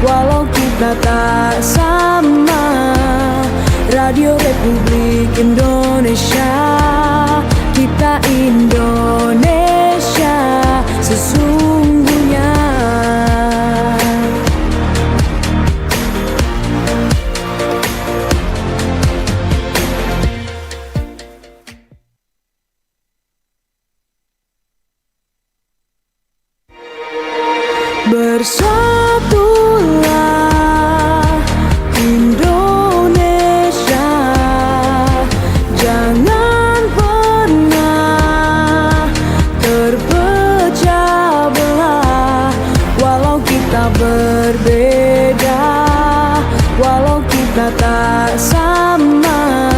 walau kita tak sama. Radio Republik Indonesia, kita Indonesia sesungguhnya. Bersatulah Indonesia, jangan pernah terpecah belah. Walau kita berbeda, walau kita tak sama.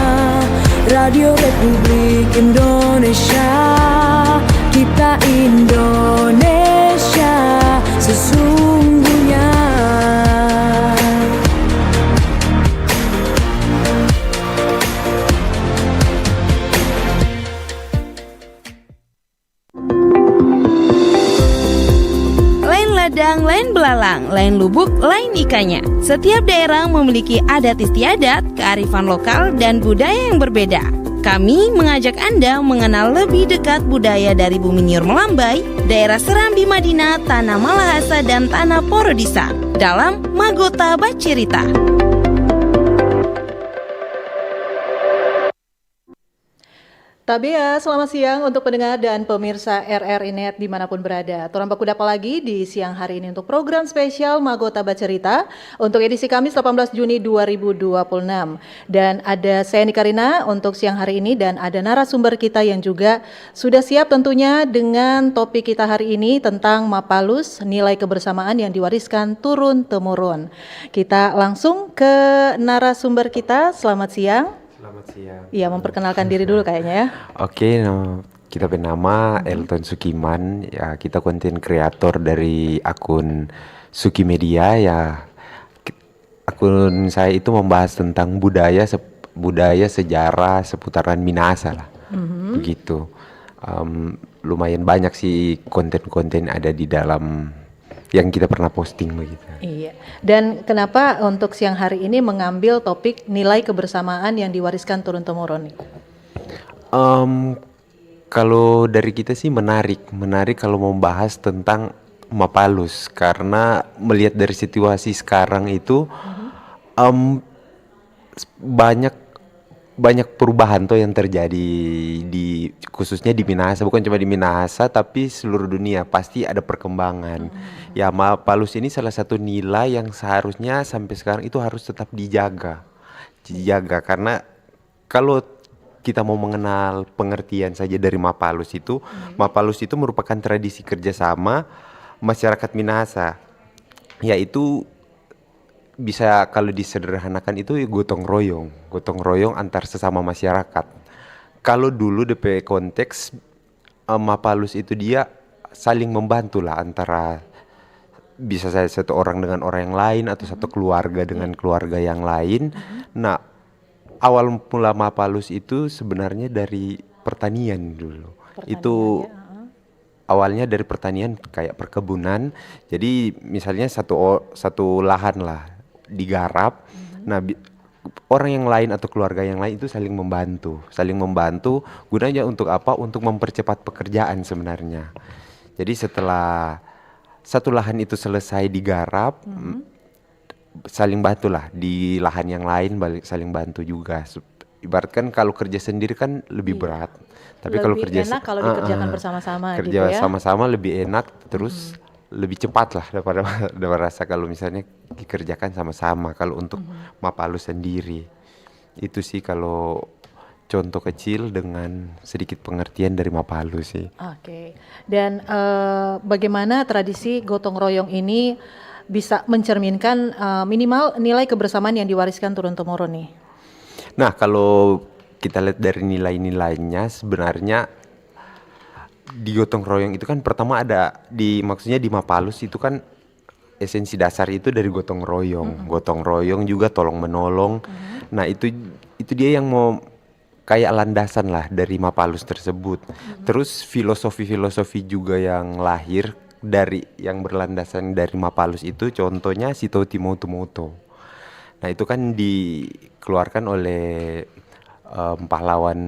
Radio Republik Indonesia, kita Indonesia sesungguhnya. Lain ladang, lain belalang, lain lubuk, lain ikannya. Setiap daerah memiliki adat istiadat, kearifan lokal, dan budaya yang berbeda. Kami mengajak Anda mengenal lebih dekat budaya dari Bumi Nyur Melambai, daerah Serambi Madinah, Tanah Malahasa, dan Tanah Porodisa dalam Magota Bacerita. Tabea, selamat siang untuk pendengar dan pemirsa RRI Net dimanapun berada. Turun baku dapa lagi di siang hari ini untuk program spesial Magota Bacerita untuk edisi Kamis 18 Juni 2026. Dan ada saya Nika Rina untuk siang hari ini dan ada narasumber kita yang juga sudah siap tentunya dengan topik kita hari ini tentang Mapalus, nilai kebersamaan yang diwariskan turun-temurun. Kita langsung ke narasumber kita, selamat siang. Selamat siang. Iya, memperkenalkan diri dulu kayaknya ya. Oke, kita bernama Elton Sukiman. Ya, kita konten kreator dari akun Suki Media. Ya, akun saya itu membahas tentang budaya, sejarah seputaran Minahasa lah. Begitu. Lumayan banyak sih konten-konten ada di dalam yang kita pernah posting begitu. Iya. Dan kenapa untuk siang hari ini mengambil topik nilai kebersamaan yang diwariskan turun-temurun? Kalau dari kita sih menarik kalau membahas tentang Mapalus karena melihat dari situasi sekarang itu banyak perubahan tuh yang terjadi di khususnya di Minahasa, bukan cuma di Minahasa tapi seluruh dunia pasti ada perkembangan. Ya, Mapalus ini salah satu nilai yang seharusnya sampai sekarang itu harus tetap dijaga karena kalau kita mau mengenal pengertian saja dari Mapalus itu merupakan tradisi kerjasama masyarakat Minahasa, yaitu bisa kalau disederhanakan itu gotong royong antar sesama masyarakat. Kalau dulu DP konteks Mapalus itu dia saling membantu lah antara bisa saya satu orang dengan orang yang lain atau satu keluarga dengan keluarga yang lain. Nah, awal mula Mapalus itu sebenarnya dari pertanian dulu. Itu awalnya dari pertanian kayak perkebunan. Jadi misalnya satu lahan lah digarap. Nah, orang yang lain atau keluarga yang lain itu saling membantu gunanya untuk apa? Untuk mempercepat pekerjaan sebenarnya. Jadi setelah satu lahan itu selesai digarap, saling bantulah di lahan yang lain, saling bantu juga. Ibaratkan kalau kerja sendiri kan lebih berat, tapi kalau kerja enak kalau dikerjakan bersama-sama kerja gitu ya. sama-sama lebih enak, terus lebih cepat lah daripada rasa kalau misalnya dikerjakan sama-sama. Kalau untuk Mapalus sendiri itu sih kalau contoh kecil dengan sedikit pengertian dari Mapalus sih. Oke. Dan bagaimana tradisi gotong royong ini bisa mencerminkan minimal nilai kebersamaan yang diwariskan turun-temurun nih? Nah, kalau kita lihat dari nilai-nilainya sebenarnya di gotong royong itu kan pertama ada maksudnya di Mapalus itu kan esensi dasar itu dari gotong royong. Gotong royong juga tolong menolong. Nah, itu dia yang mau kayak landasan lah dari Mapalus tersebut. Terus filosofi juga yang lahir yang berlandasan dari Mapalus itu contohnya si Toti Moto. Nah itu kan dikeluarkan oleh pahlawan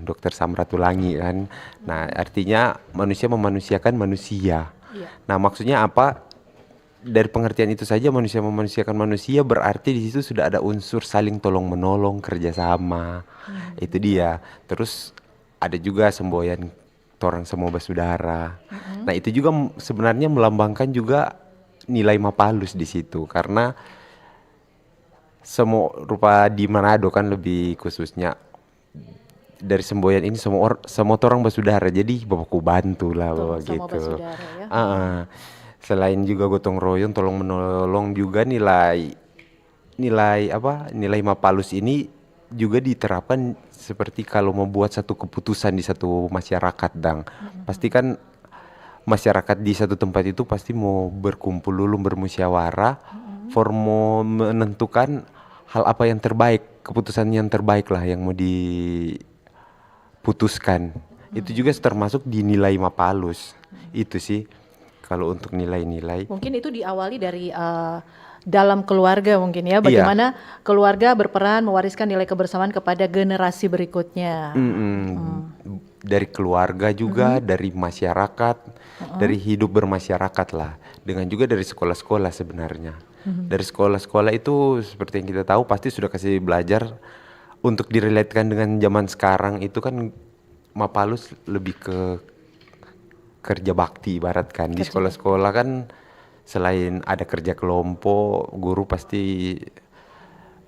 Dr. Samratulangi kan. Nah artinya manusia memanusiakan manusia. Iya. Nah maksudnya apa? Dari pengertian itu saja manusia memanusiakan manusia berarti di situ sudah ada unsur saling tolong menolong, kerjasama. Itu dia. Terus ada juga semboyan torang semua bersaudara. Nah itu juga sebenarnya melambangkan juga nilai Mapalus di situ karena semua rupa di Manado kan lebih khususnya dari semboyan ini semua orang bersaudara jadi baku bantu lah Betul, bahwa sama gitu. bersaudara ya. Selain juga gotong royong tolong menolong juga nilai Mapalus ini juga diterapkan seperti kalau membuat satu keputusan di satu masyarakat pasti kan masyarakat di satu tempat itu pasti mau berkumpul dulu bermusyawarah mau menentukan hal apa yang terbaik, keputusan yang terbaik lah yang mau diputuskan. Itu juga termasuk di nilai Mapalus. Itu sih kalau untuk nilai-nilai. Mungkin itu diawali dari dalam keluarga mungkin ya, bagaimana keluarga berperan mewariskan nilai kebersamaan kepada generasi berikutnya. Dari keluarga juga, dari masyarakat, dari hidup bermasyarakat lah. Dengan juga dari sekolah-sekolah sebenarnya. Dari sekolah-sekolah itu seperti yang kita tahu pasti sudah kasih belajar untuk direlatekan dengan zaman sekarang itu kan Mapalus lebih ke kerja bakti ibaratkan. Di sekolah-sekolah kan selain ada kerja kelompok, guru pasti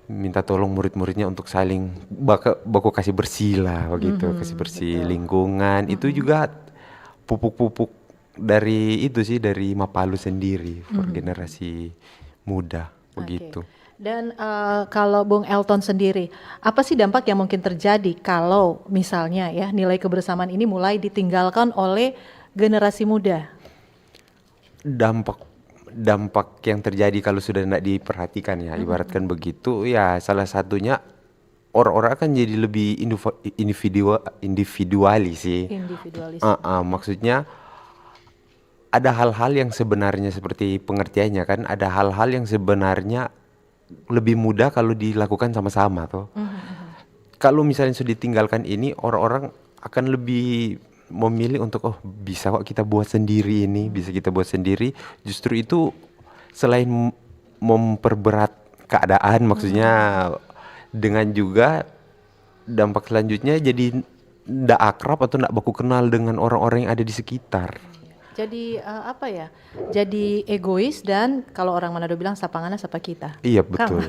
minta tolong murid-muridnya untuk saling baku kasih bersih lah begitu, kasih bersih lingkungan. Itu juga pupuk-pupuk dari itu sih dari Mapalus sendiri for generasi muda begitu. Dan kalau Bung Elton sendiri, apa sih dampak yang mungkin terjadi kalau misalnya ya nilai kebersamaan ini mulai ditinggalkan oleh generasi muda? Dampak yang terjadi kalau sudah tidak diperhatikan ya, ibaratkan begitu ya, salah satunya orang-orang akan jadi lebih individualis sih. Individualis. Maksudnya ada hal-hal yang sebenarnya seperti pengertiannya kan, ada hal-hal yang sebenarnya lebih mudah kalau dilakukan sama-sama toh. Kalau misalnya sudah ditinggalkan ini, orang-orang akan lebih memilih untuk bisa kok kita buat sendiri ini, bisa kita buat sendiri. Justru itu selain memperberat keadaan, maksudnya dengan juga dampak selanjutnya jadi ndak akrab atau ndak baku kenal dengan orang-orang yang ada di sekitar. Jadi apa ya? Jadi egois dan kalau orang Manado bilang sapangana sapa kita. Iya betul.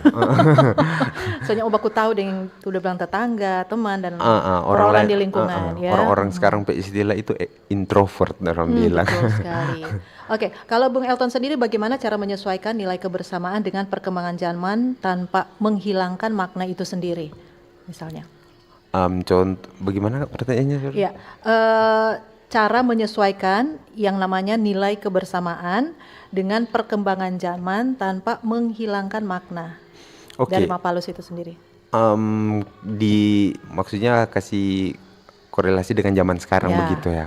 Soalnya obaku tahu dengan udah bilang tetangga, teman dan orang di lingkungan ya. Orang-orang sekarang istilah itu introvert orang bilang. Betul sekali. Oke, kalau Bung Elton sendiri bagaimana cara menyesuaikan nilai kebersamaan dengan perkembangan zaman tanpa menghilangkan makna itu sendiri? Misalnya. Contoh bagaimana pertanyaannya? Iya. Cara menyesuaikan yang namanya nilai kebersamaan dengan perkembangan zaman tanpa menghilangkan makna dari Mapalus itu sendiri. Maksudnya kasih korelasi dengan zaman sekarang begitu ya.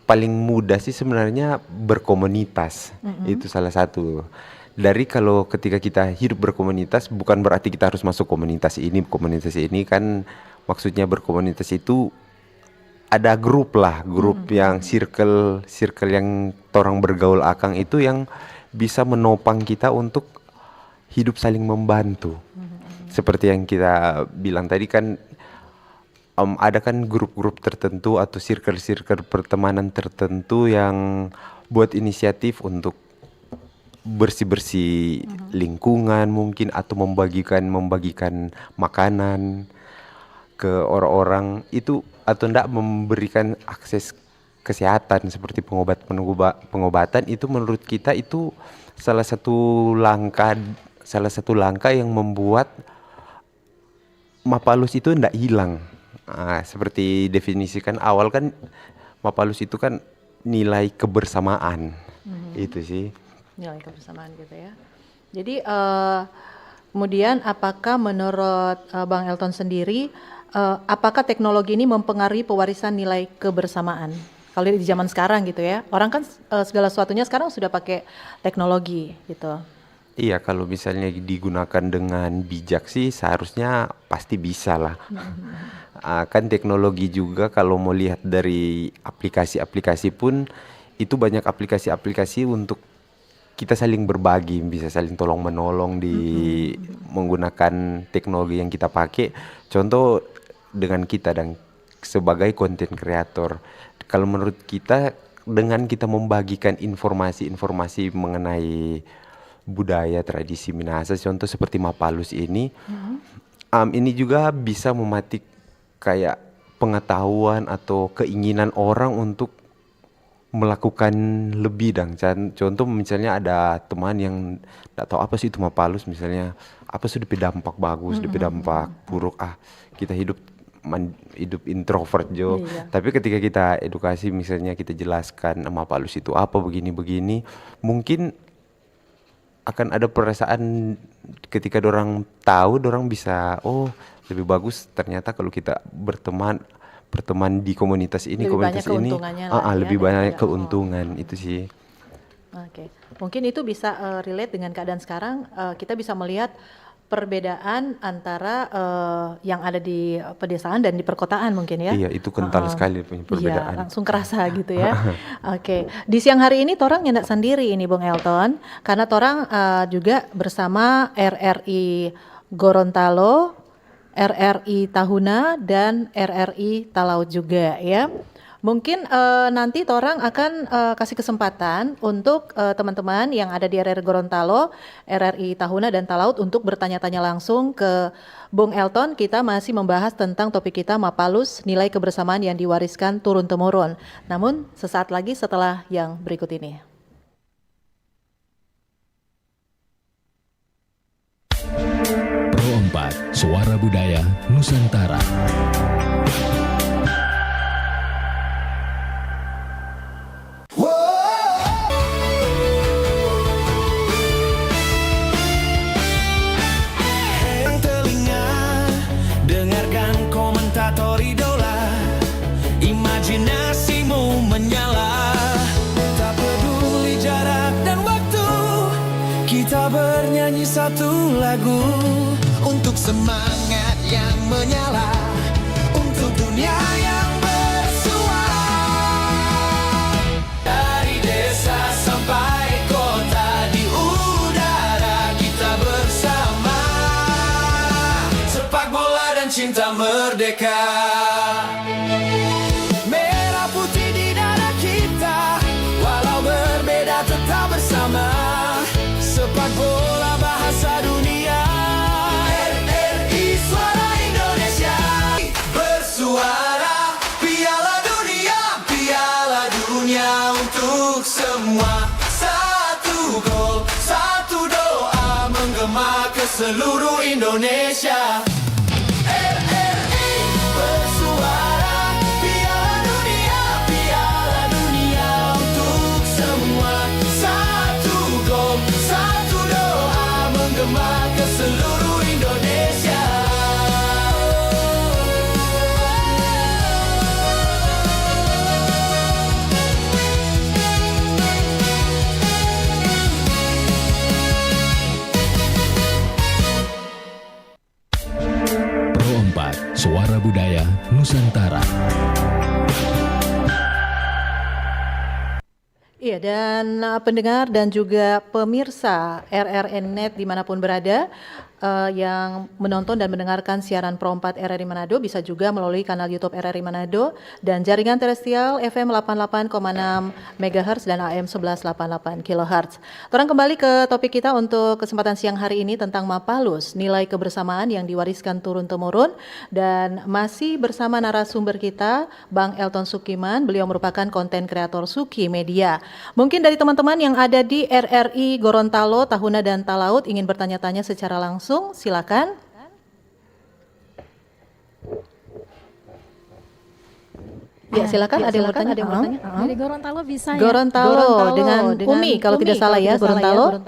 Paling mudah sih sebenarnya berkomunitas. Itu salah satu. Dari kalau ketika kita hidup berkomunitas bukan berarti kita harus masuk komunitas ini kan, maksudnya berkomunitas itu ada grup yang circle yang orang bergaul akang itu yang bisa menopang kita untuk hidup saling membantu. Seperti yang kita bilang tadi kan, ada kan grup-grup tertentu atau circle pertemanan tertentu yang buat inisiatif untuk bersih-bersih lingkungan mungkin atau membagikan makanan ke orang-orang itu, atau tidak memberikan akses kesehatan seperti pengobatan itu menurut kita itu salah satu langkah yang membuat Mapalus itu tidak hilang. Seperti definisikan awal kan Mapalus itu kan nilai kebersamaan. Itu sih. Nilai kebersamaan gitu ya. Jadi kemudian apakah menurut Bang Elton sendiri apakah teknologi ini mempengaruhi pewarisan nilai kebersamaan? kalau di zaman sekarang gitu ya. Orang kan segala sesuatunya sekarang sudah pakai teknologi gitu. Iya, kalau misalnya digunakan dengan bijak sih seharusnya pasti bisa lah. Kan teknologi juga kalau mau lihat dari aplikasi-aplikasi pun itu banyak aplikasi-aplikasi untuk kita saling berbagi, bisa saling tolong menolong di menggunakan teknologi yang kita pakai. Contoh dengan kita dan sebagai konten kreator. Kalau menurut kita dengan kita membagikan informasi-informasi mengenai budaya tradisi Minahasa, contoh seperti Mapalus ini, ini juga bisa mematik kayak pengetahuan atau keinginan orang untuk melakukan lebih dan contoh misalnya ada teman yang tidak tahu apa sih itu Mapalus, misalnya apa sih DP dampak bagus, DP dampak buruk, kita hidup introvert Jo. Tapi ketika kita edukasi, misalnya kita jelaskan Mapalus itu apa begini-begini, mungkin akan ada perasaan ketika dorang tahu, dorang bisa lebih bagus ternyata kalau kita berteman di komunitas ini, Lebih komunitas banyak ini keuntungannya lah ya, lebih banyak daripada- keuntungan itu sih. Oke, mungkin itu bisa relate dengan keadaan sekarang. Kita bisa melihat perbedaan antara yang ada di pedesaan dan di perkotaan mungkin ya. Iya, itu kental sekali punya Iya, perbedaan. langsung kerasa gitu ya. Oke, di siang hari ini Torang nyendak sendiri ini Bung Elton, karena Torang juga bersama RRI Gorontalo, RRI Tahuna, dan RRI Talaut juga ya. Mungkin nanti Torang akan kasih kesempatan untuk teman-teman yang ada di RRI Gorontalo, RRI Tahuna, dan Talaut untuk bertanya-tanya langsung ke Bung Elton. Kita masih membahas tentang topik kita Mapalus, nilai kebersamaan yang diwariskan turun-temurun. Namun sesaat lagi setelah yang berikut ini. Pro 4, Suara Budaya Nusantara. Telinga, dengarkan komentator idola, imajinasimu menyala. Tak peduli jarak dan waktu, kita bernyanyi satu lagu untuk semangat yang menyala, untuk dunia yang bersuara. Dari desa sampai kota, di udara kita bersama, sepak bola dan cinta merdeka. Merah putih di dada kita, walau berbeda tetap bersama, sepak bola bahasa dunia. RRI Suara Indonesia bersuara, Piala Dunia untuk semua. Satu gol, satu doa menggema ke seluruh Indonesia. RRI bersuara, Piala Dunia untuk semua. Satu gol, satu doa menggema ke seluruh Indonesia. Pro 4, Suara Budaya Nusantara. Iya, dan pendengar dan juga pemirsa RRN Net dimanapun berada, yang menonton dan mendengarkan siaran Pro 4 RRI Manado bisa juga melalui kanal YouTube RRI Manado dan jaringan terestrial FM 88,6 MHz dan AM 1188 kHz. Orang kembali ke topik kita untuk kesempatan siang hari ini tentang Mapalus, nilai kebersamaan yang diwariskan turun-temurun, dan masih bersama narasumber kita Bang Elton Sukiman. Beliau merupakan konten kreator Suki Media. Mungkin dari teman-teman yang ada di RRI Gorontalo, Tahuna, dan Talaut ingin bertanya-tanya secara langsung, silakan. Ya, silakan. Ada yang bertanya? Dari Gorontalo bisa ya? Gorontalo dengan Umi kalau tidak salah ya, Gorontalo.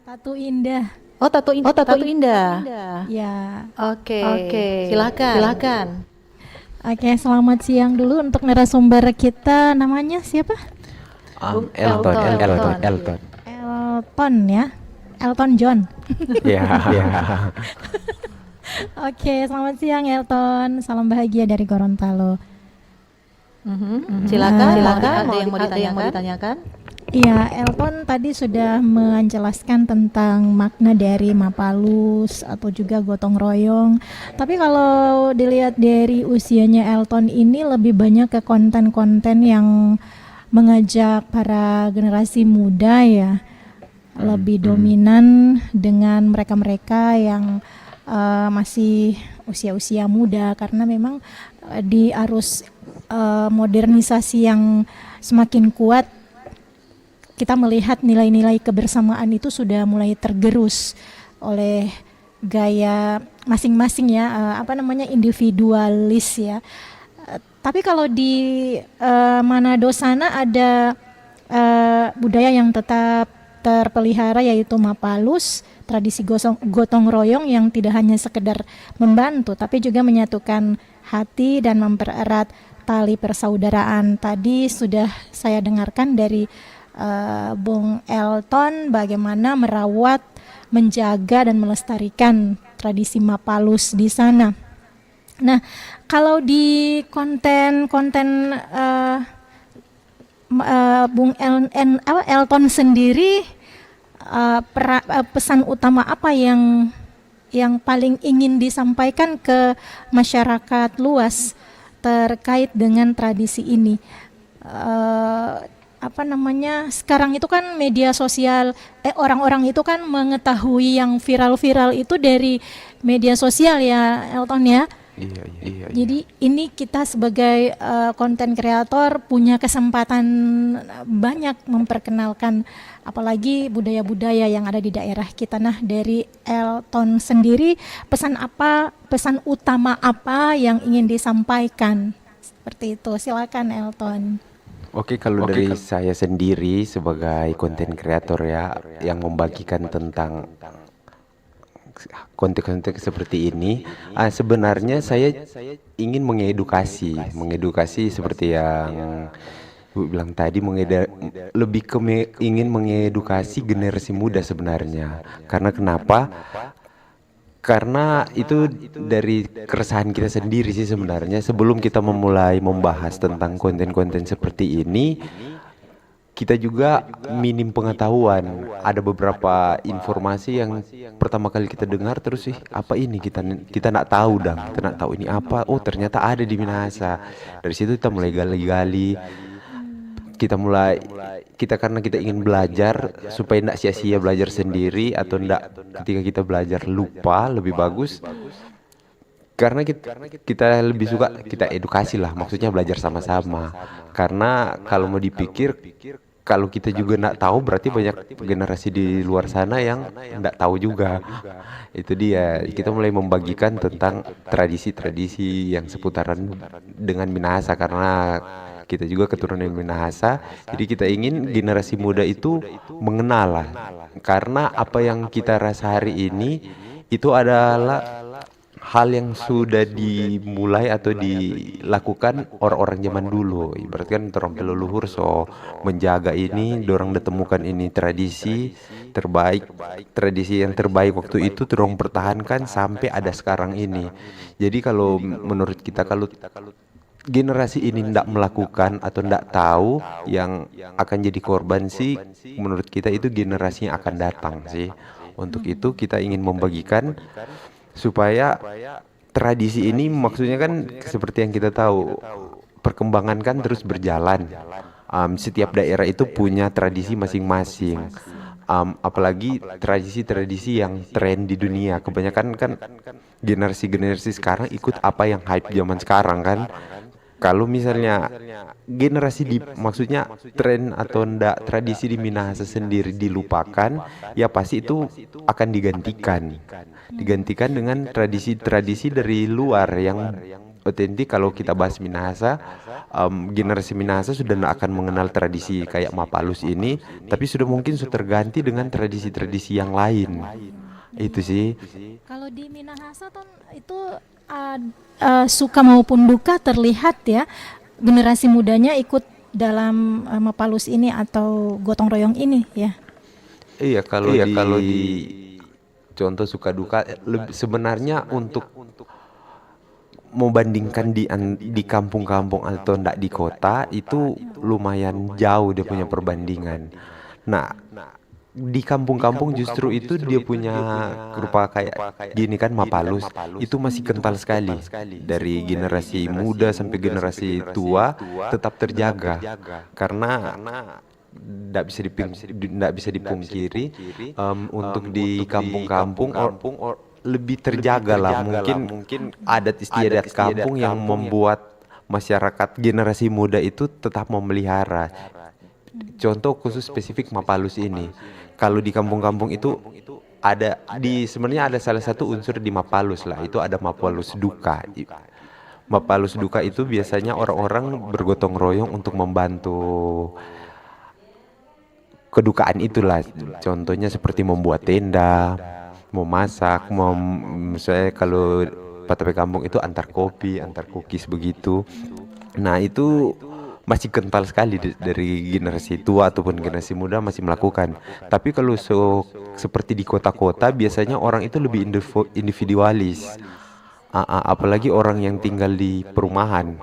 Tatu Indah. Oh, Tatu Indah. Ya. Oke. Silakan. Oke, selamat siang dulu untuk narasumber kita. Namanya siapa? Elton. Elton ya. Elton John. Ya. Oke, selamat siang Elton. Salam bahagia dari Gorontalo. Silakan, Silakan, ada yang mau ditanyakan? Iya, Elton tadi sudah menjelaskan tentang makna dari Mapalus atau juga gotong royong. Tapi kalau dilihat dari usianya Elton ini lebih banyak ke konten-konten yang mengajak para generasi muda ya. Lebih dominan dengan mereka-mereka yang masih usia-usia muda, karena memang di arus modernisasi yang semakin kuat, kita melihat nilai-nilai kebersamaan itu sudah mulai tergerus oleh gaya masing-masing ya, individualis ya. Tapi kalau di Manado sana ada budaya yang tetap terpelihara, yaitu Mapalus, tradisi gotong royong yang tidak hanya sekedar membantu tapi juga menyatukan hati dan mempererat tali persaudaraan. Tadi sudah saya dengarkan dari Bung Elton bagaimana merawat, menjaga dan melestarikan tradisi Mapalus di sana. Nah, kalau di konten-konten Bung Elton sendiri, pesan utama apa yang paling ingin disampaikan ke masyarakat luas terkait dengan tradisi ini? Sekarang itu kan media sosial, orang-orang itu kan mengetahui yang viral-viral itu dari media sosial ya, Elton ya. Iya. Jadi ini kita sebagai konten kreator punya kesempatan banyak memperkenalkan apalagi budaya-budaya yang ada di daerah kita. Nah, dari Elton sendiri, pesan utama apa yang ingin disampaikan? Seperti itu, silakan Elton. Oke, kalau dari saya sendiri sebagai konten kreator ya, yang membagikan tentang konten-konten seperti ini, sebenarnya saya ingin mengedukasi seperti yang Bu bilang tadi, ingin mengedukasi generasi muda sebenarnya. Karena kenapa? Karena itu dari keresahan kita sendiri sih sebenarnya. Sebelum kita memulai membahas tentang konten-konten seperti ini, kita juga minim pengetahuan. Ada beberapa informasi yang pertama kali kita dengar terus sih, apa ini, kita nak tahu kita nak tahu ini apa. Oh, ternyata ada di Minahasa. Dari situ kita mulai gali-gali. Karena kita ingin belajar supaya tidak sia-sia belajar sendiri, atau tidak ketika kita belajar lupa, lebih bagus. Karena kita lebih suka kita edukasi lah, maksudnya belajar sama-sama. Karena kalau mau dipikir, kalau kita juga nak tahu, berarti banyak generasi di luar sana yang tidak tahu juga. Itu dia, kita mulai membagikan tentang tradisi-tradisi yang seputaran dengan Minahasa, karena kita juga keturunan Minahasa. Jadi kita ingin generasi muda itu mengenal lah, karena apa yang kita rasa hari ini itu adalah hal yang sudah dimulai atau dilakukan orang-orang zaman dulu. Ibarat kan orang leluhur menjaga ini, dorang ditemukan ini tradisi yang terbaik waktu itu, dorang pertahankan sampai ada sekarang ini. Jadi kalau menurut kita, kalau generasi ini tidak melakukan atau tidak tahu, yang akan jadi korban sih menurut kita itu generasi yang akan datang sih. Untuk itu kita ingin membagikan supaya tradisi ini, maksudnya kan seperti yang kita tahu, perkembangan kan terus berjalan. Setiap daerah itu punya tradisi masing-masing. Apalagi tradisi-tradisi yang tren di dunia. Kebanyakan kan generasi-generasi sekarang ikut apa yang hype zaman sekarang kan. Kalau misalnya maksudnya tren atau tradisi di Minahasa sendiri dilupakan, ya pasti itu akan digantikan dengan tradisi-tradisi dari luar yang otentik. Kalau kita bahas Minahasa, generasi Minahasa sudah tidak akan mengenal tradisi kayak Mapalus ini, tapi sudah terganti dengan tradisi-tradisi yang lain. Itu sih. Kalau di Minahasa itu suka maupun duka terlihat ya, generasi mudanya ikut dalam Mapalus ini atau gotong royong ini ya. Iya, kalau di contoh suka duka sebenarnya untuk membandingkan di kampung-kampung atau ndak di kota itu lumayan jauh dia punya perbandingan. Nah, di kampung-kampung justru itu dia punya rupa kayak gini kan Mapalus itu masih kental sekali dari generasi muda sampai generasi tua tetap terjaga karena ndak bisa dipungkiri untuk di kampung-kampung lebih terjaga lah mungkin adat istiadat kampung yang membuat masyarakat generasi muda itu tetap memelihara. Contoh khusus spesifik Mapalus ini. Kalau di kampung-kampung itu ada sebenarnya ada salah satu unsur di Mapalus lah, itu ada Mapalus duka. Mapalus duka itu biasanya orang-orang bergotong royong untuk membantu kedukaan itulah. Contohnya seperti membuat tenda, memasak, misalnya kalau Patape kampung itu antar kopi, antar cookies begitu. Nah, itu masih kental sekali dari generasi tua ataupun generasi muda masih melakukan. Tapi kalau seperti di kota-kota biasanya orang itu lebih individualis. Apalagi orang yang tinggal di perumahan.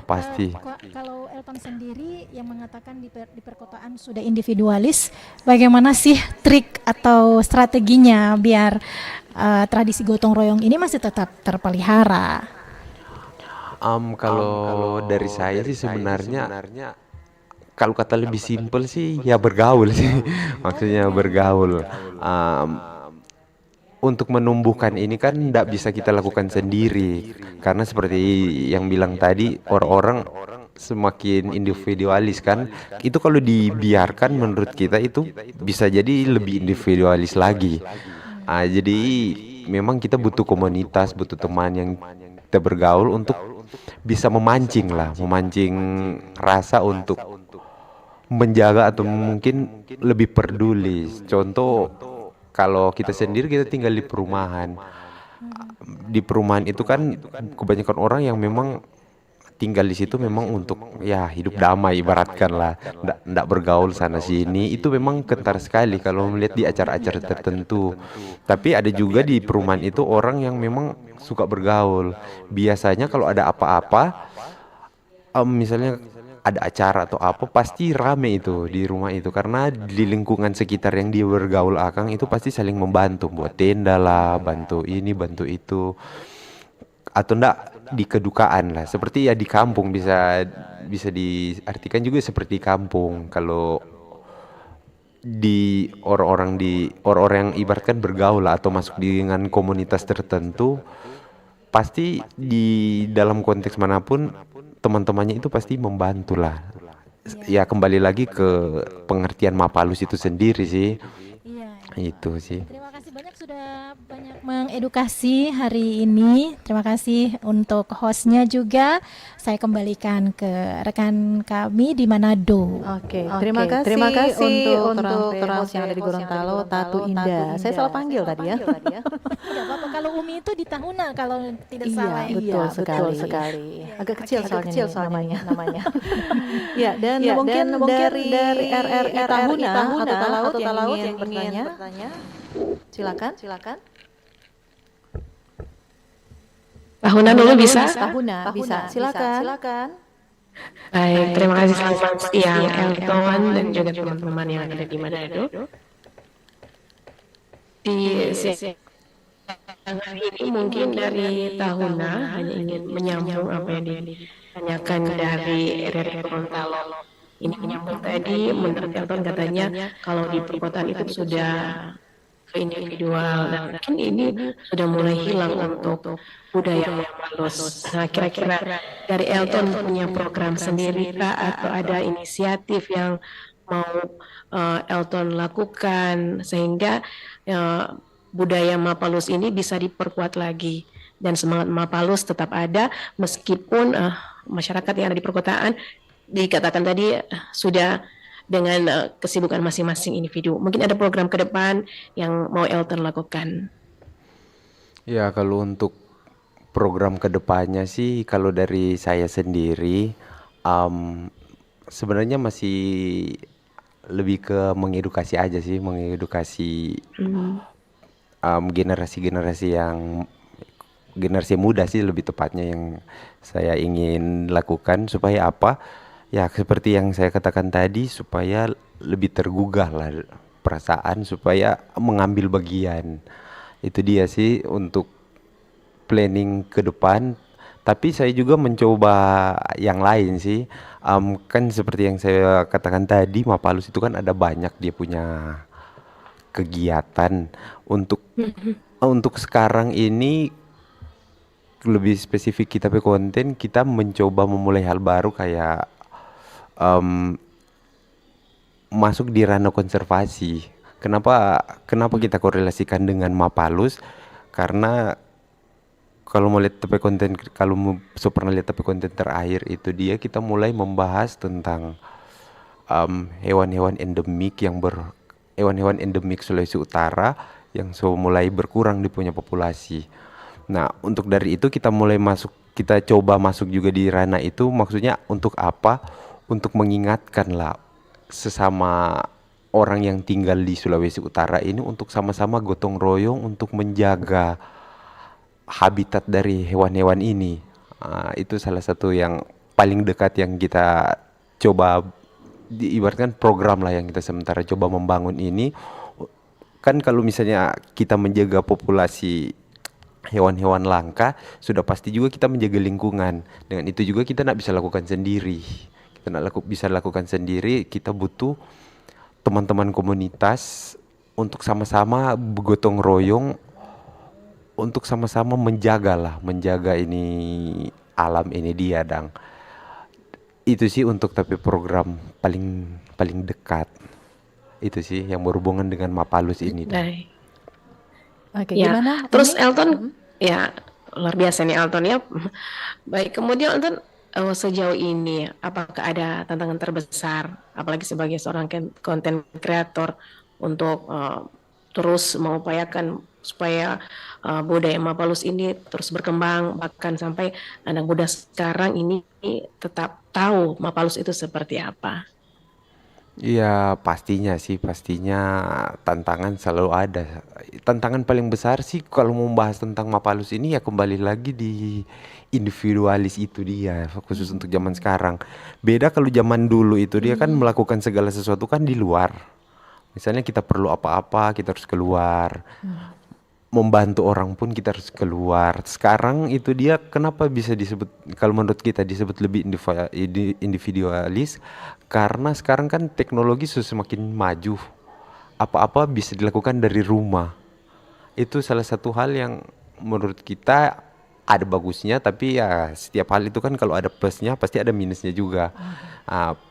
Pasti. Kalau Elton sendiri yang mengatakan di perkotaan sudah individualis, bagaimana sih trik atau strateginya biar tradisi gotong royong ini masih tetap terpelihara? Kalau dari saya sih sebenarnya kalau kata lebih simpel sih ya bergaul sih. Maksudnya bergaul. Untuk menumbuhkan ini kan tidak bisa kita lakukan sendiri karena seperti yang bilang tadi orang-orang semakin individualis kan. Itu kalau dibiarkan menurut kita itu bisa jadi lebih individualis lagi. Jadi memang kita butuh komunitas, butuh teman yang kita bergaul untuk bisa memancing rasa untuk menjaga atau mungkin lebih peduli. Contoh kalau kita sendiri kita tinggal di perumahan. Di perumahan itu kan kebanyakan orang yang memang tinggal di situ memang untuk ya hidup damai ibaratkan lah, ndak bergaul sana sini. Itu memang kentar sekali kalau melihat di acara-acara tertentu. Tapi ada juga di perumahan itu orang yang memang suka bergaul. Biasanya kalau ada apa-apa, misalnya ada acara atau apa, pasti rame itu di rumah itu karena di lingkungan sekitar yang dia bergaul akang itu pasti saling membantu, buat tenda lah, bantu ini, bantu itu. Atau enggak di kedukaan lah, seperti ya di kampung bisa diartikan juga seperti kampung. Kalau di orang-orang yang ibaratkan bergaul lah atau masuk dengan komunitas tertentu, pasti di dalam konteks manapun teman-temannya itu pasti membantu lah. Ya kembali lagi ke pengertian Mapalus itu sendiri sih. Itu sih. Terima kasih banyak sudah banyak mengedukasi hari ini. Terima kasih untuk hostnya juga. Saya kembalikan ke rekan kami di Manado. Oke, terima kasih untuk host yang ada di Gorontalo, Tatu Indah. Saya salah panggil tadi ya. Tidak apa-apa, kalau Umi itu di Tahuna kalau tidak salah. Betul sekali. Agak kecil soalnya namanya. Ya, dan mungkin dari RRI Tahuna atau Talaut yang ingin bertanya. Silakan. Tahunan dulu bisa? Tahuna bisa. Silakan. Baik, terima kasih selamat siang Elton dan juga teman-teman yang ada di Manado. Di siang hari ini mungkin dari Tahuna hanya ingin menyambung apa yang ditanyakan dari RRI Gorontalo. Ini menyambung tadi, menurut Elton katanya kalau di perkotaan itu sudah ke individual dan mungkin ini sudah mulai hilang untuk budaya Mapalus. Nah, kira-kira dari Elton punya program sendiri kah atau ada inisiatif yang mau Elton lakukan sehingga budaya Mapalus ini bisa diperkuat lagi dan semangat Mapalus tetap ada meskipun masyarakat yang ada di perkotaan dikatakan tadi sudah dengan kesibukan masing-masing individu. Mungkin ada program ke depan yang mau Elton lakukan. Ya, kalau untuk program kedepannya sih, kalau dari saya sendiri, um, sebenarnya masih lebih ke mengedukasi aja sih, mengedukasi Hmm. generasi-generasi yang generasi muda sih lebih tepatnya yang saya ingin lakukan supaya apa? Ya, seperti yang saya katakan tadi, supaya lebih tergugah lah perasaan supaya mengambil bagian. Itu dia sih untuk planning ke depan. Tapi saya juga mencoba yang lain sih. Kan seperti yang saya katakan tadi, Mapalus itu kan ada banyak dia punya kegiatan. Untuk sekarang ini lebih spesifik kita pe konten, kita mencoba memulai hal baru kayak em, masuk di ranah konservasi. Kenapa kenapa kita korelasikan dengan Mapalus? Karena kalau mau lihat TP konten, kalau pernah lihat TP konten terakhir itu dia kita mulai membahas tentang hewan-hewan endemik hewan-hewan endemik Sulawesi Utara yang mulai berkurang di punya populasi. Nah, untuk dari itu kita coba masuk juga di ranah itu, maksudnya untuk apa? Untuk mengingatkan lah sesama orang yang tinggal di Sulawesi Utara ini untuk sama-sama gotong royong untuk menjaga habitat dari hewan-hewan ini. Itu salah satu yang paling dekat yang kita coba diibaratkan program lah yang kita sementara coba membangun ini. Kan kalau misalnya kita menjaga populasi hewan-hewan langka, sudah pasti juga kita menjaga lingkungan. Dengan itu juga kita nak bisa lakukan sendiri. Kita bisa lakukan sendiri, kita butuh teman-teman komunitas untuk sama-sama bergotong royong untuk sama-sama menjaga ini alam ini dia dang. Itu sih untuk tapi program paling paling dekat. Itu sih yang berhubungan dengan Mapalus ini dang. Baik. Oke, Ya, gimana terus Umi? Elton, ya luar biasa nih Elton ya. Baik, kemudian Elton, sejauh ini apakah ada tantangan terbesar, apalagi sebagai seorang konten kreator untuk terus mengupayakan supaya budaya Mapalus ini terus berkembang, bahkan sampai anak muda sekarang ini tetap tahu Mapalus itu seperti apa. Iya, pastinya tantangan selalu ada. Tantangan paling besar sih kalau mau membahas tentang Mapalus ini ya kembali lagi di individualis itu dia, khusus untuk zaman sekarang. Beda kalau zaman dulu itu dia kan melakukan segala sesuatu kan di luar. Misalnya kita perlu apa-apa, kita harus keluar. Membantu orang pun kita harus keluar. Sekarang itu dia kenapa bisa disebut, kalau menurut kita disebut lebih individualis, karena sekarang kan teknologi sudah semakin maju. Apa-apa bisa dilakukan dari rumah. Itu salah satu hal yang menurut kita ada bagusnya, tapi ya setiap hal itu kan kalau ada plusnya pasti ada minusnya juga.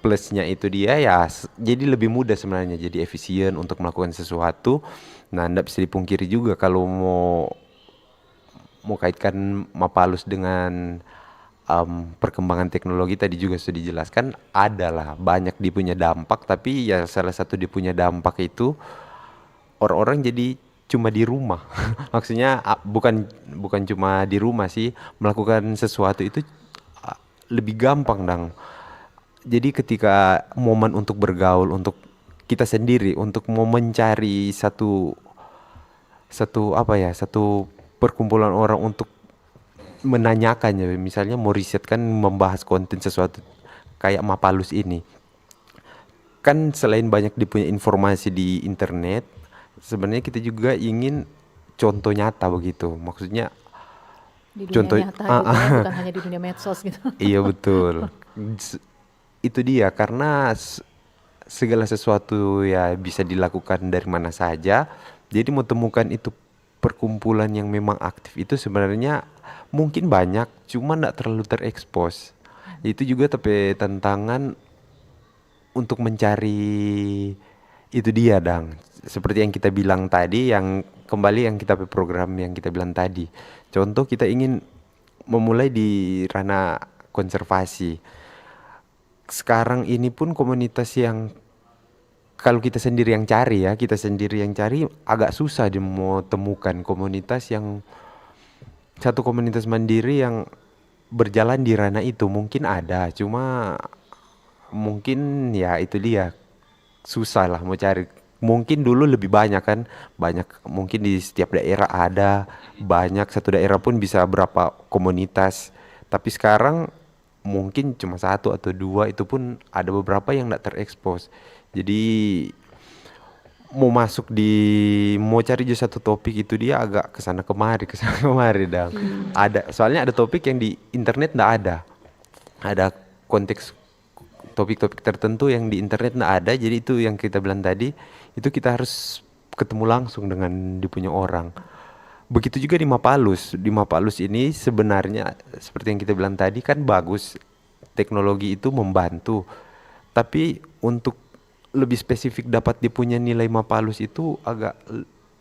Plusnya itu dia ya jadi lebih mudah sebenarnya, jadi efisien untuk melakukan sesuatu. Nah, tidak bisa dipungkiri juga kalau mau kaitkan Mapalus dengan perkembangan teknologi tadi juga sudah dijelaskan, adalah banyak dia punya dampak, tapi ya salah satu dia punya dampak itu orang-orang jadi cuma di rumah. Maksudnya bukan cuma di rumah sih, melakukan sesuatu itu lebih gampang dong. Jadi ketika momen untuk bergaul untuk kita sendiri, untuk mau mencari satu satu perkumpulan orang untuk menanyakan ya, misalnya mau riset kan membahas konten sesuatu kayak Mapalus ini. Kan selain banyak dipunya informasi di internet, sebenarnya kita juga ingin contoh nyata begitu. Maksudnya Di dunia contoh nyata gitu ya, bukan hanya di dunia medsos gitu. iya betul. Itu dia karena segala sesuatu ya bisa dilakukan dari mana saja. Jadi mau temukan itu perkumpulan yang memang aktif itu sebenarnya mungkin banyak, cuma tidak terlalu terekspos. Itu juga tapi tantangan untuk mencari itu dia dang. Seperti yang kita bilang tadi, yang kembali yang kita program yang kita bilang tadi. Contoh kita ingin memulai di ranah konservasi. Sekarang ini pun komunitas yang kalau kita sendiri yang cari agak susah dia mau temukan komunitas yang satu komunitas mandiri yang berjalan di ranah itu. Mungkin ada, cuma mungkin ya itu dia, susah lah mau cari. Mungkin dulu lebih banyak kan, banyak, mungkin di setiap daerah ada banyak, satu daerah pun bisa berapa komunitas. Tapi sekarang mungkin cuma satu atau dua, itu pun ada beberapa yang tidak terekspos. Jadi mau masuk mau cari just satu topik itu dia agak kesana kemari dong. Ada, soalnya ada topik yang di internet ndak ada konteks topik-topik tertentu yang di internet ndak ada. Jadi itu yang kita bilang tadi, itu kita harus ketemu langsung dengan dipunya orang. Begitu juga di Mapalus. Di Mapalus ini sebenarnya seperti yang kita bilang tadi kan bagus, teknologi itu membantu. Tapi untuk lebih spesifik dapat dipunya nilai Mapalus itu agak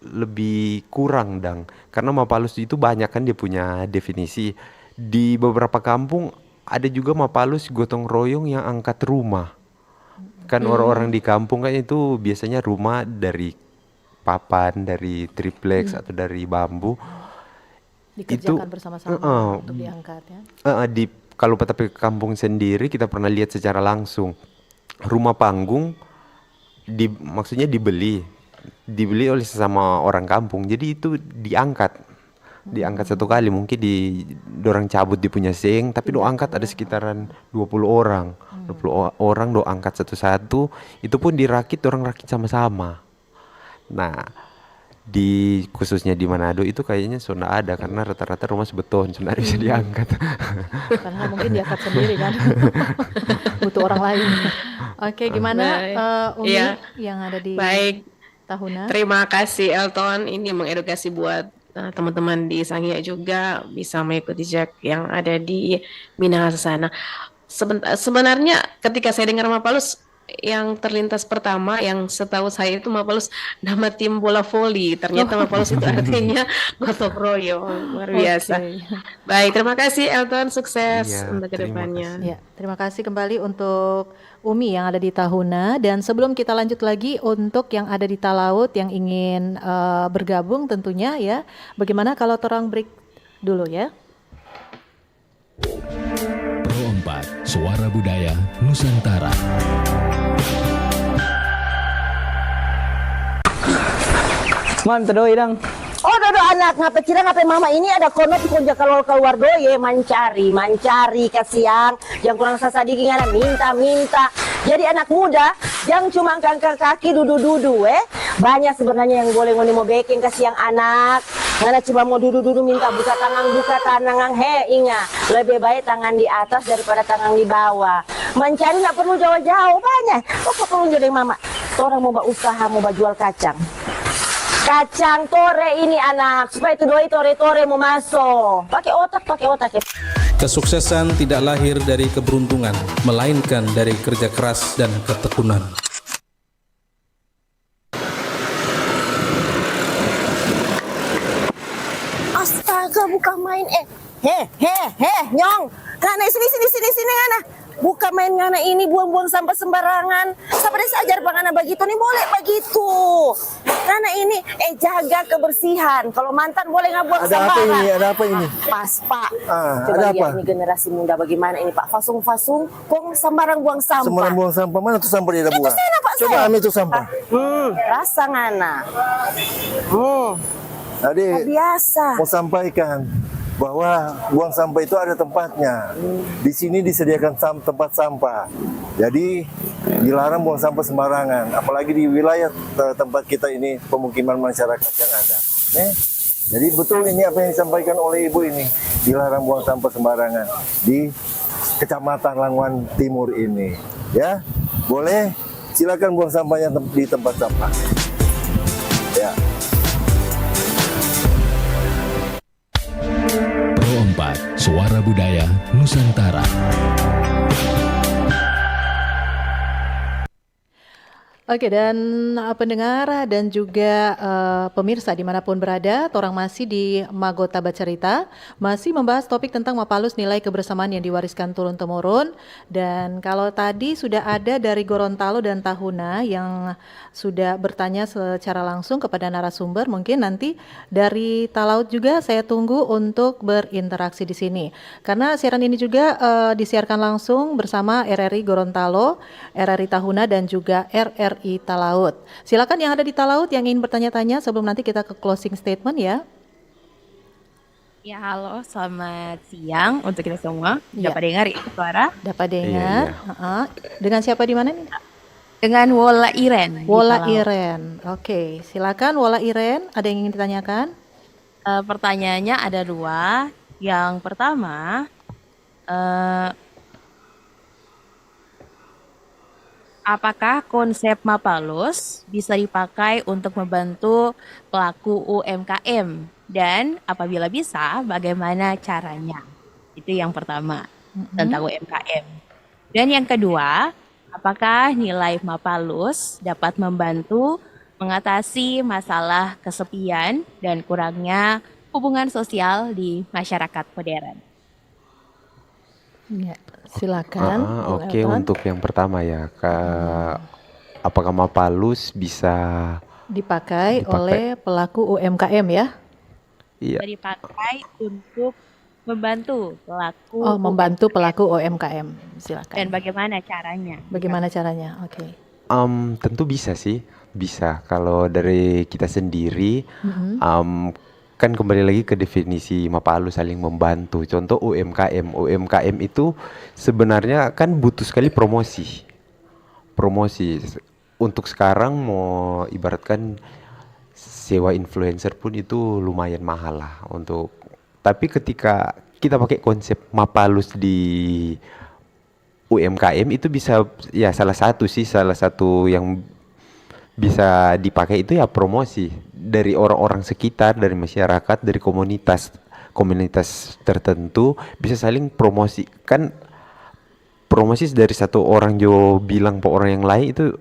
lebih kurang dang. Karena Mapalus itu banyak kan dia punya definisi. Di beberapa kampung ada juga Mapalus gotong royong yang angkat rumah. Kan orang-orang di kampung kan itu biasanya rumah dari papan, dari triplex atau dari bambu. Dikerjakan bersama-sama untuk diangkat ya. Kalau tapi kampung sendiri kita pernah lihat secara langsung rumah panggung maksudnya dibeli oleh sesama orang kampung. Jadi itu diangkat satu kali, mungkin dorang cabut di punya seng, tapi do angkat ada sekitaran 20 orang. 20 orang do angkat satu-satu, itu pun dirakit, orang rakit sama-sama. Nah, khususnya di Manado itu kayaknya sudah ada, karena rata-rata rumah sebeton sudah bisa diangkat. Karena mungkin diangkat sendiri kan. Butuh orang lain. Oke, gimana Umi Iya. yang ada di Baik, Tahuna? terima kasih Elton. Ini mengedukasi buat teman-teman di Sangia juga bisa mengikuti Jack yang ada di Minahasa sana. Sebenarnya ketika saya dengar Mapalus, yang terlintas pertama yang setahu saya itu Mapalus nama tim bola voli. Ternyata Mapalus itu artinya gotong royong. Luar biasa. Oke. Baik, terima kasih Elton, sukses Iya, untuk terima kedepannya. Ya, terima kasih kembali untuk Umi yang ada di Tahuna. Dan sebelum kita lanjut lagi untuk yang ada di Talaut yang ingin bergabung tentunya ya, bagaimana kalau orang break dulu ya? Pro 4, Suara Budaya Nusantara. Mantap doi dang. Oh, dodo anak ngapa kira ngapa mama ini ada kono pikonja kalau keluar doye mancari kasiang yang kurang sasadiki ngana minta. Jadi anak muda yang cuma angkat kaki dudu banyak sebenarnya yang boleh ngoni mau baking kasiang anak. Ngana cuma mau dudu minta buka tangan ingat lebih baik tangan di atas daripada tangan di bawah. Mencari nggak perlu jauh-jauh banyak. Kok perlu jadi mama? Orang mau usaha mau jual kacang tore ini anak supaya itu doi tore mau masuk pakai otak. Kesuksesan tidak lahir dari keberuntungan, melainkan dari kerja keras dan ketekunan. Astaga, bukan main nyong ngana sini ngana buka main ngana ini buang-buang sampah sembarangan sampai disajar ngana begitu nih boleh begitu ngana ini jaga kebersihan kalau mantan boleh nggak buang sembarangan. Ada apa ini? Pas pak coba ada lihat apa? ini generasi muda bagaimana ini pak fasung buang sembarang buang sampah. Sembarang buang sampah, mana tuh sampah dia ada buang? sana, Pak, Coba saya. ambil tuh sampah. Rasa ngana Tadi biasa mau sampaikan bahwa buang sampah itu ada tempatnya. Di sini disediakan tempat sampah. Jadi dilarang buang sampah sembarangan. Apalagi di wilayah tempat kita ini pemukiman masyarakat yang ada. Jadi betul ini apa yang disampaikan oleh ibu ini. Dilarang buang sampah sembarangan di Kecamatan Languan Timur ini. Ya, boleh silakan buang sampahnya di tempat sampah. Ya. Pro 4, Suara Budaya Nusantara. Oke, dan pendengar dan juga pemirsa dimanapun berada, torang masih di Magota Bacerita, masih membahas topik tentang Mapalus, nilai kebersamaan yang diwariskan turun-temurun. Dan kalau tadi sudah ada dari Gorontalo dan Tahuna yang sudah bertanya secara langsung kepada narasumber, mungkin nanti dari Talaut juga saya tunggu untuk berinteraksi di sini. Karena siaran ini juga disiarkan langsung bersama RRI Gorontalo, RRI Tahuna, dan juga RRI Talaut. Silakan yang ada di Talaut yang ingin bertanya-tanya sebelum nanti kita ke closing statement ya. Ya, halo, selamat siang untuk kita semua. Ya. Dapat dengar itu suara? Dapat dengar. Dengan siapa di mana nih? Dengan Wola Iren. di Wola Talaut. Iren. Oke, silakan Wola Iren. Ada yang ingin ditanyakan? Pertanyaannya ada dua. Yang pertama, apakah konsep Mapalus bisa dipakai untuk membantu pelaku UMKM? Dan apabila bisa, bagaimana caranya? Itu yang pertama, tentang UMKM. Dan yang kedua, apakah nilai Mapalus dapat membantu mengatasi masalah kesepian dan kurangnya hubungan sosial di masyarakat modern? Ya, silakan. Bung Oke, Elton. untuk yang pertama ya, apakah Mapalus bisa Dipakai dipakai? oleh pelaku UMKM ya? Iya. Bisa dipakai untuk membantu pelaku Oh, membantu UMKM. pelaku UMKM. Silakan. Dan bagaimana caranya? Bagaimana caranya? Oke. Tentu bisa sih, bisa. Kalau dari kita sendiri, Mhm. kan kembali lagi ke definisi Mapalus saling membantu. Contoh UMKM, UMKM itu sebenarnya kan butuh sekali promosi. Untuk sekarang mau ibaratkan sewa influencer pun itu lumayan mahal lah untuk. Tapi ketika kita pakai konsep Mapalus di UMKM itu bisa ya salah satu yang bisa dipakai itu ya promosi dari orang-orang sekitar, dari masyarakat, dari komunitas tertentu bisa saling promosi. Kan promosi dari satu orang jo bilang ke orang yang lain itu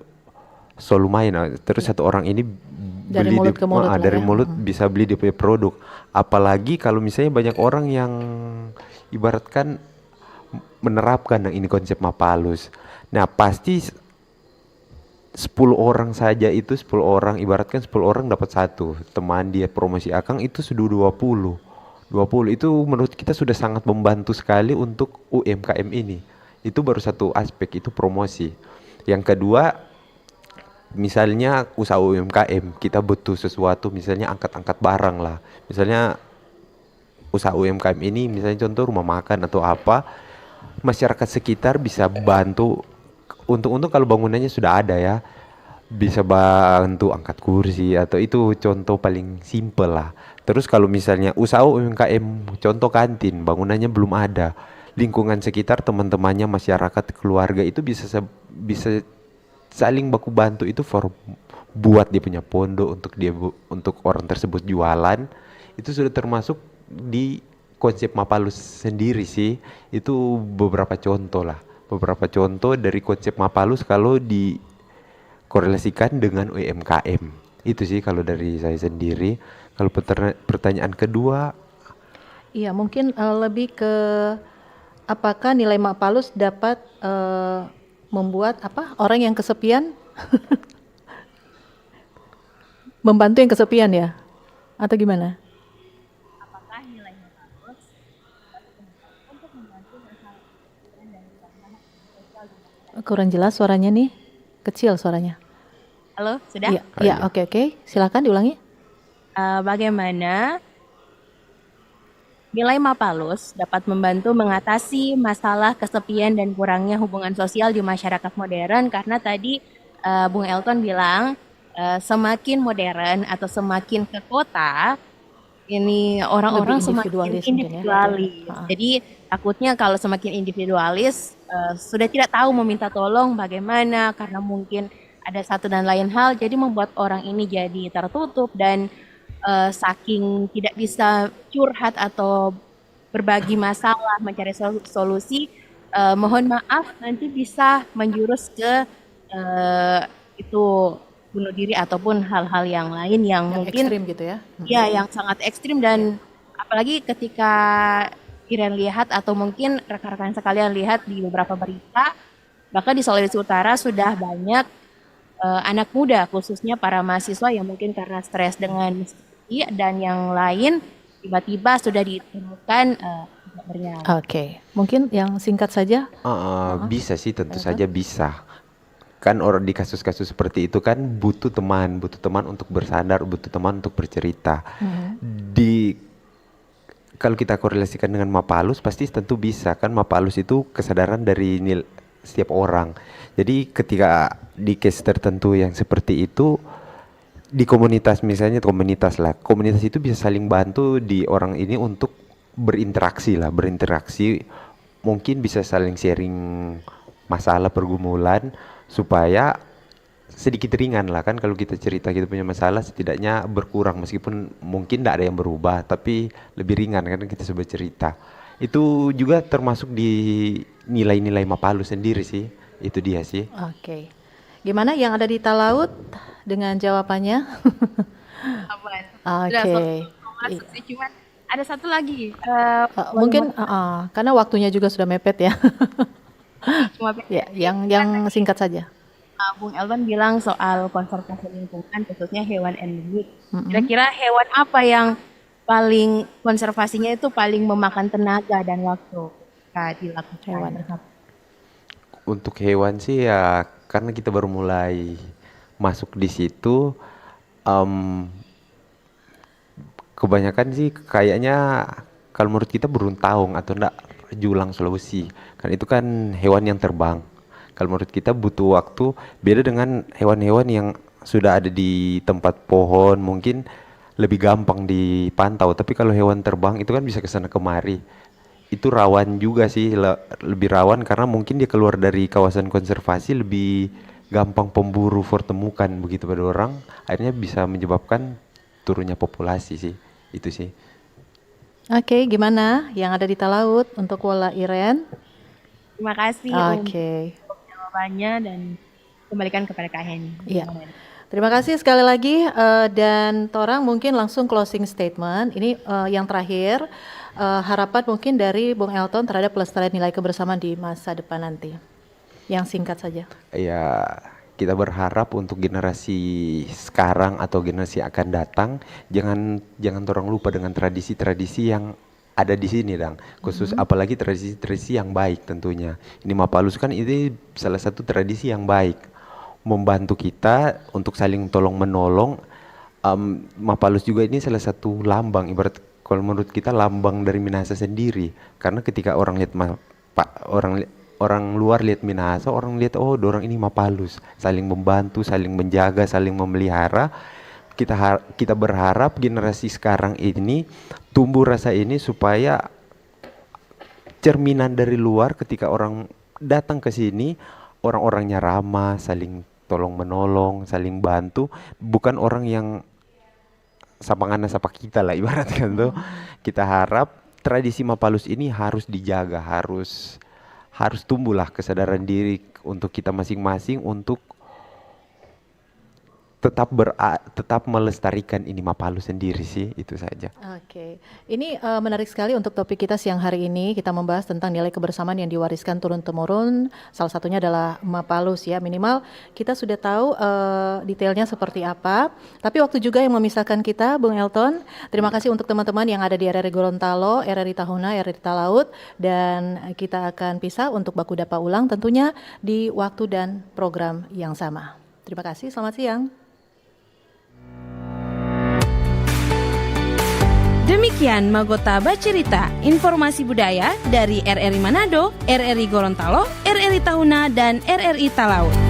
so lumayan. Terus satu orang ini Dari beli mulut ke mulut lah dari ya. mulut bisa beli dia punya produk. Apalagi kalau misalnya banyak orang yang ibaratkan menerapkan yang ini konsep Mapalus. Nah, pasti 10 orang saja itu 10 orang ibaratkan 10 orang dapat satu teman dia promosi akang itu sudah 20 itu menurut kita sudah sangat membantu sekali untuk UMKM ini. Itu baru satu aspek, itu promosi. Yang kedua, misalnya usaha UMKM kita butuh sesuatu, misalnya angkat-angkat barang lah, misalnya usaha UMKM ini misalnya contoh rumah makan atau apa, masyarakat sekitar bisa bantu. Untuk kalau bangunannya sudah ada ya, bisa bantu angkat kursi atau itu contoh paling simple lah. Terus kalau misalnya usaha UMKM contoh kantin, bangunannya belum ada, lingkungan sekitar teman-temannya, masyarakat, keluarga itu bisa saling baku bantu itu buat dia punya pondok untuk orang tersebut jualan. Itu sudah termasuk di konsep Mapalus sendiri sih. Itu beberapa contoh dari konsep Mapalus kalau dikorelasikan dengan UMKM. Itu sih kalau dari saya sendiri. Kalau pertanyaan kedua, Iya, mungkin lebih ke apakah nilai Mapalus dapat membuat orang yang kesepian membantu yang kesepian ya? Atau gimana? Apakah nilai Mapalus untuk membantu masalah kesepian dan kurangnya sosial di masyarakat? Kurang jelas suaranya nih, kecil suaranya. Halo, sudah? Iya, iya, oke. Silakan diulangi. Bagaimana nilai Mapalus dapat membantu mengatasi masalah kesepian dan kurangnya hubungan sosial di masyarakat modern? Karena tadi Bung Elton bilang semakin modern atau semakin ke kota, ini orang-orang Lebih semakin individualis mungkin ya. individualis. Jadi takutnya kalau semakin individualis sudah tidak tahu meminta tolong bagaimana, karena mungkin ada satu dan lain hal, jadi membuat orang ini jadi tertutup dan saking tidak bisa curhat atau berbagi masalah, mencari solusi, mohon maaf nanti bisa menjurus ke itu bunuh diri ataupun hal-hal yang lain yang mungkin ekstrim gitu ya. ya yang sangat ekstrim. Dan apalagi ketika Iren lihat atau mungkin rekan-rekan sekalian lihat di beberapa berita, bahkan di Sulawesi Utara sudah banyak anak muda khususnya para mahasiswa yang mungkin karena stres dengan skripsi dan yang lain tiba-tiba sudah ditemukan tidak bernyawa. Oke, mungkin yang singkat saja. Bisa sih, tentu saja bisa. Kan orang di kasus-kasus seperti itu kan butuh teman untuk bersandar, butuh teman untuk bercerita. Kalau kita korelasikan dengan Mapalus pasti tentu bisa, kan Mapalus itu kesadaran dari setiap orang. Jadi ketika di case tertentu yang seperti itu di komunitas, misalnya komunitas itu bisa saling bantu di orang ini untuk berinteraksi, mungkin bisa saling sharing masalah pergumulan supaya sedikit ringan lah, kan kalau kita cerita kita punya masalah setidaknya berkurang, meskipun mungkin tidak ada yang berubah tapi lebih ringan kan kita coba cerita. Itu juga termasuk di nilai-nilai Mapalus sendiri sih, itu dia sih. Oke. Gimana yang ada di Talaut dengan jawabannya? Oke. Cuman ada satu lagi. Mungkin karena waktunya juga sudah mepet ya. Ya, yang singkat saja. Bung Elton bilang soal konservasi lingkungan khususnya hewan endemik. Kira-kira hewan apa yang paling konservasinya itu paling memakan tenaga dan waktu dilakukan hewan? Untuk hewan sih ya karena kita baru mulai masuk di situ, kebanyakan sih kayaknya kalau menurut kita burung taung atau enggak julang Sulawesi, kan itu kan hewan yang terbang. Kalau menurut kita butuh waktu, beda dengan hewan-hewan yang sudah ada di tempat pohon, mungkin lebih gampang dipantau. Tapi kalau hewan terbang itu kan bisa kesana kemari. Itu rawan juga sih, lebih rawan karena mungkin dia keluar dari kawasan konservasi lebih gampang pemburu temukan begitu pada orang. Akhirnya bisa menyebabkan turunnya populasi sih, itu sih. Oke, gimana yang ada di Talaut untuk Wala Iren? Terima kasih. Oke. Jawabannya dan kembalikan kepada Kak Heni. Iya. Terima kasih sekali lagi dan Torang mungkin langsung closing statement. Ini yang terakhir harapan mungkin dari Bung Elton terhadap pelestarian nilai kebersamaan di masa depan nanti. Yang singkat saja. Ya, kita berharap untuk generasi sekarang atau generasi akan datang jangan orang lupa dengan tradisi-tradisi yang ada di sini, Dang. Khusus apalagi tradisi-tradisi yang baik tentunya. Ini Mapalus kan ini salah satu tradisi yang baik, membantu kita untuk saling tolong menolong. Mapalus juga ini salah satu lambang, ibarat kalau menurut kita lambang dari Minahasa sendiri. Karena ketika orang lihat orang luar lihat Minahasa, orang lihat orang ini Mapalus, saling membantu, saling menjaga, saling memelihara. Kita berharap generasi sekarang ini tumbuh rasa ini supaya cerminan dari luar ketika orang datang ke sini, orang-orangnya ramah, saling tolong menolong, saling bantu, bukan orang yang sapangana sapa kita lah ibaratkan tuh. Kita harap tradisi Mapalus ini harus dijaga, harus tumbuhlah kesadaran diri untuk kita masing-masing untuk tetap melestarikan ini Mapalus sendiri sih, itu saja. Oke. Ini menarik sekali untuk topik kita siang hari ini. Kita membahas tentang nilai kebersamaan yang diwariskan turun-temurun. Salah satunya adalah Mapalus ya. Minimal kita sudah tahu detailnya seperti apa. Tapi waktu juga yang memisahkan kita, Bung Elton. Terima kasih untuk teman-teman yang ada di RRI Gorontalo, RRI Tahuna, RRI Talaut. Dan kita akan pisah untuk baku dapa ulang tentunya di waktu dan program yang sama. Terima kasih, selamat siang. Demikian Magota Bacerita, informasi budaya dari RRI Manado, RRI Gorontalo, RRI Tahuna, dan RRI Talaut.